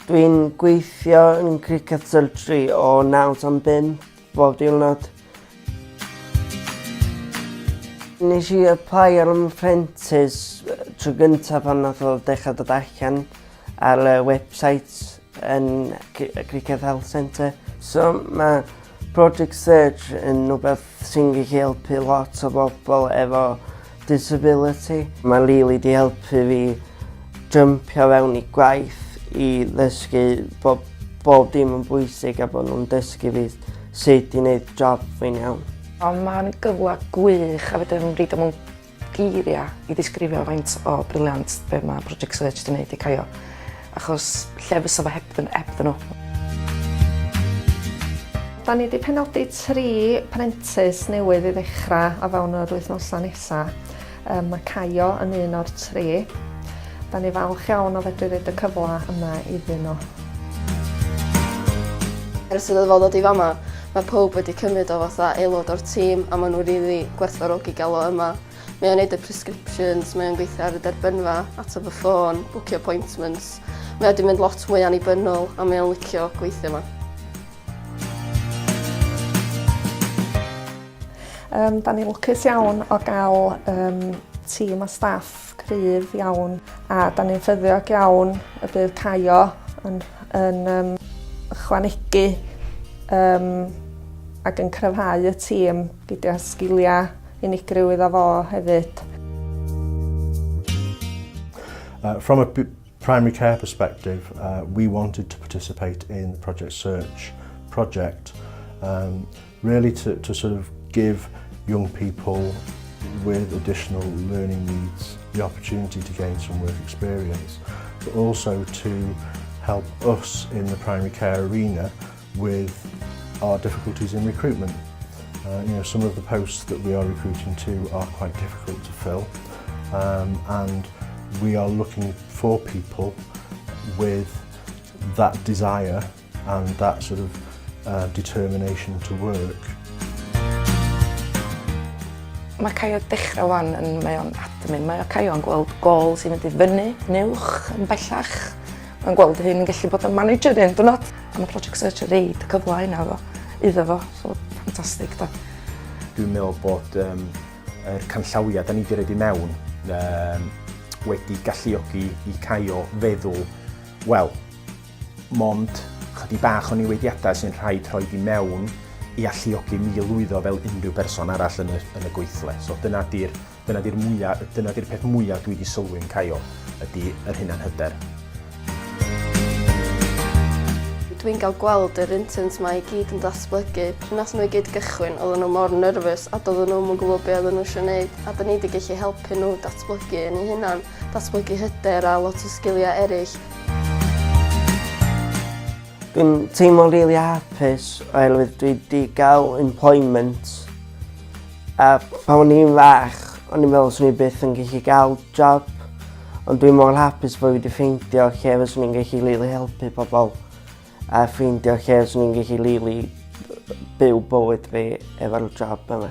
Dwi'n gweithio yn Criccieth Health o 9 tan 5 bob diwrnod. Nes I apply ar yn apprentice tro gyntaf pan nath o dechrau dod allan ar y website yn Criccieth Health Centre. So mae project search yn rhywbeth sy'n gallu helpu lot o bobl efo disability. Mae rili di helpu fi jympio fewn I gwaith I ddysgu bob dim yn bwysig a bod nhw'n dysgu fi sut I wneud job fi'n iawn. Mae'n gyfle gwych a fedrwn ni'n reid mewn geiriau I ddisgrifio faint o briliant be mae project search wedi wneud I Caio. Achos lle fysa fo hebdyn nhw. Da ni wedi penodi 3 apprentice newydd I ddechrau a fewn yr wythnosau nesaf. Mae Caio yn un o'r 3. Da ni falch iawn o fedru roid y cyfle yma iddyn nhw. Ers iddo fo ddod I fama, mae pob wedi cymryd o fatha aelod o'r tîm a maen nhw rili gwerthfawrogi gael o yma. Mae o'n neud y prescriptions, mae o'n gweithio ar y derbynfa, ateb y ffôn, bwcio appointments. Mae o wedi mynd lot mwy annibynnol a mae o'n licio gweithio yma. Da ni'n lwcus iawn o gael tîm o staff cryf iawn a da ni'n ffyddiog iawn y bydd Caio yn ychwanegu ac yn cryfhau y tîm gyda sgiliau unigryw iddo fo hefyd. From a primary care perspective, we wanted to participate in the project search project, really to sort of give young people with additional learning needs the opportunity to gain some work experience, but also to help us in the primary care arena with our difficulties in recruitment. Some of the posts that we are recruiting to are quite difficult to fill, and we are looking for people with that desire and that sort of determination to work. Mae Caio dechrau wan yn mae o'n admin. Mae Caio yn gweld gol sy'n mynd I fyny, uwch, yn bellach. Mae'n gweld hyn yn gallu bod yn manager un dwrnod. A mae project search yn reid y cyfle yna iddo fo. So, ffantastig da. Dwi'n meddwl bod yr canllawia da ni wedi roid I mewn wedi galluogi I Caio feddwl, wel, mond chydig bach o niweidiadau sy'n rhaid rhoi I mewn I alluogi milwyddo fel unrhyw berson arall yn y gweithle. So dyna di'r peth mwyaf dwi wedi sylwi'n Caio ydy yr hynna'n hyder. Dwi'n cael gweld yr interns mae I gyd yn datblygu. Pryd nhw I gyd gychwyn, oedden nhw mor nerfus a doedden nhw'n gwybod be oedden nhw eisiau gwneud. A da ni wedi gallu helpu nhw datblygu yn eu hunan, datblygu hyder a lot o sgiliau eraill. Dwi'n teimlo rili hapus oherwydd dwi wedi cael employment. A pan o'n i'n fach, o'n i'n meddwl swn I byth yn gallu cael job. Ond dwi'n mor hapus bod fi wedi ffeindio lle fyswn i'n gallu rili helpu pobl. A ffeindio lle fyswn i'n gallu rili byw bywyd fi efo'r job yma.